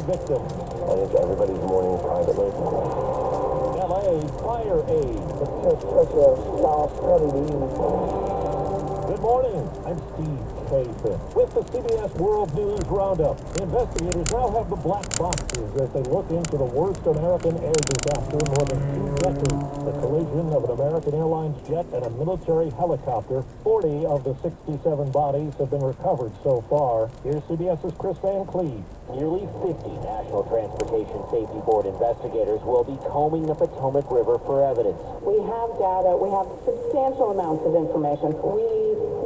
victims. And it's everybody's morning privately. LA fire aid. It's just such a soft, steady ease. Good morning. I'm Steve Kathan with the CBS World News Roundup. Investigators now have the black boxes as they look into the worst American air disaster in more than 2 decades. The collision of an American Airlines jet and a military helicopter. 40 of the 67 bodies have been recovered so far. Here's CBS's Chris Van Cleve. Nearly 50 National Transportation Safety Board investigators will be combing the Potomac River for evidence. We have data. We have substantial amounts of information. We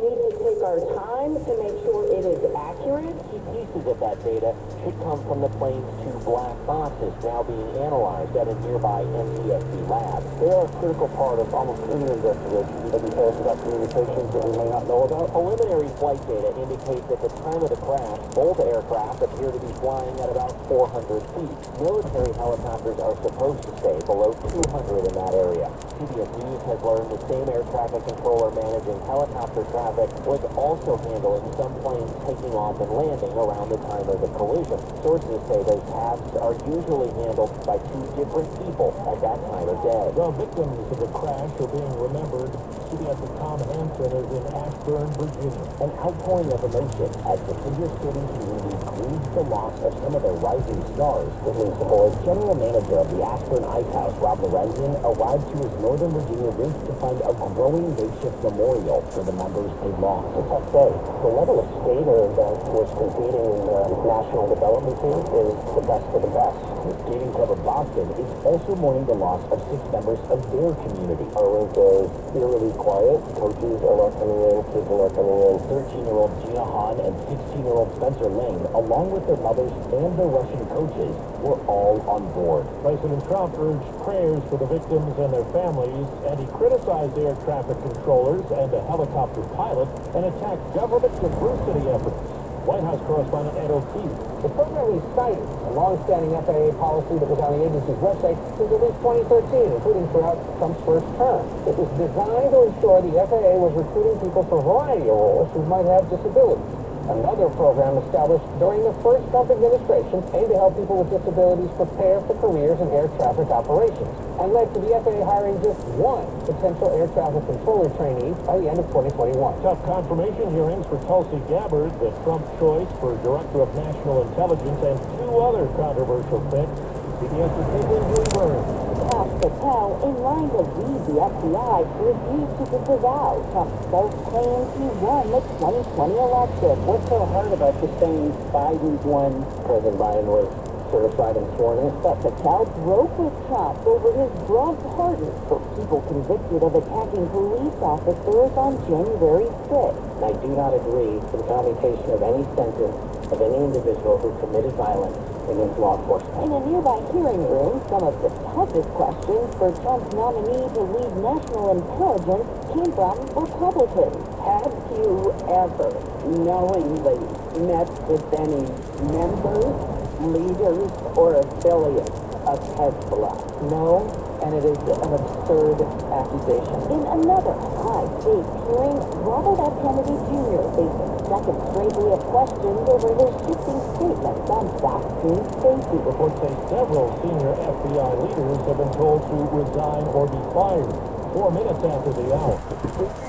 need to take our time to make sure it is accurate. Key pieces of that data should come from the plane's 2 black boxes now being analyzed at a nearby NTSB lab. They are a critical part of almost any investigation that tells about communications that we may not know about. Preliminary flight data indicates at the time of the crash, both aircraft appear to be flying at about 400 feet. Military helicopters are supposed to stay below 200 in that area. CBS News has learned the same air traffic controller managing helicopter traffic was also handling some planes taking off and landing around the time of the collision. Sources say those tasks are usually handled by 2 different people at that time of day. The victims of the crash are being remembered. CBS's Tom Hansen is in Ashburn, Virginia. An outpouring of emotion as the figure skating community grieves the loss of some of their rising stars. With news aboard, General Manager of the Ashburn Ice House, Rob Lorenzen, arrived to his Northern Virginia rink to find a growing makeshift memorial for the members they lost. it's a tough day. The level of skater that was competing in the national development team is the best of the best. The Skating Club of Boston is also mourning the loss of 6 members of their community. Our rink is eerily quiet. Coaches are not coming in. Kids are not coming in. 13-year-old Gina Hahn and 16-year-old Spencer Lane, along with their mothers and their Russian coaches, were all on board. President Trump urged prayers for the victims and their families, and he criticized air traffic controllers and a helicopter pilot and attacked government diversity efforts. White House correspondent Ed O'Keefe. The program is cited a long-standing FAA policy that was on the agency's website since at least 2013, including throughout Trump's first term. It was designed to ensure the FAA was recruiting people for a variety of roles who might have disabilities. Another program established during the first Trump administration aimed to help people with disabilities prepare for careers in air traffic operations, and led to the FAA hiring just 1 potential air traffic controller trainee by the end of 2021. Tough confirmation hearings for Tulsi Gabbard, the Trump choice for Director of National Intelligence, and 2 other controversial picks. CBS's Caitlin Julie Burns. Cash Patel, in line to lead the FBI, refused to disavow Trump's self-claim he won the 2020 election. What's so hard about just saying Biden's won? President Biden was certified and sworn in. But Patel broke with Trump over his broad pardon for people convicted of attacking police officers on January 6th. I do not agree to the commutation of any sentence of any individual who committed violence against law enforcement. In a nearby hearing room, some of the toughest questions for Trump's nominee to lead national intelligence came from Republicans. Have you ever knowingly met with any members, leaders, or affiliates of Hezbollah? No, and it is an absurd accusation. In another high-stakes hearing, Robert F. Kennedy Jr. faced a second straight day of questions over his shifting statements on vaccine safety. Reports say several senior FBI leaders have been told to resign or be fired. 4 minutes after the hour.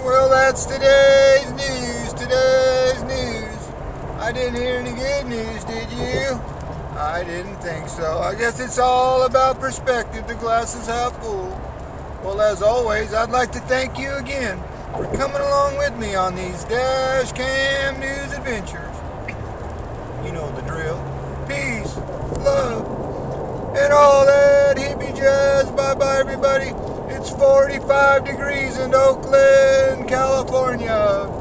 Well, that's today's news. I didn't hear any good news, did you? I didn't think so. I guess it's all about perspective. The glass is half full. Well, as always, I'd like to thank you again for coming along with me on these dash cam news adventures. You know the drill. Peace, love, and all that hippie jazz. Bye-bye, everybody. It's 45 degrees in Oakland, California.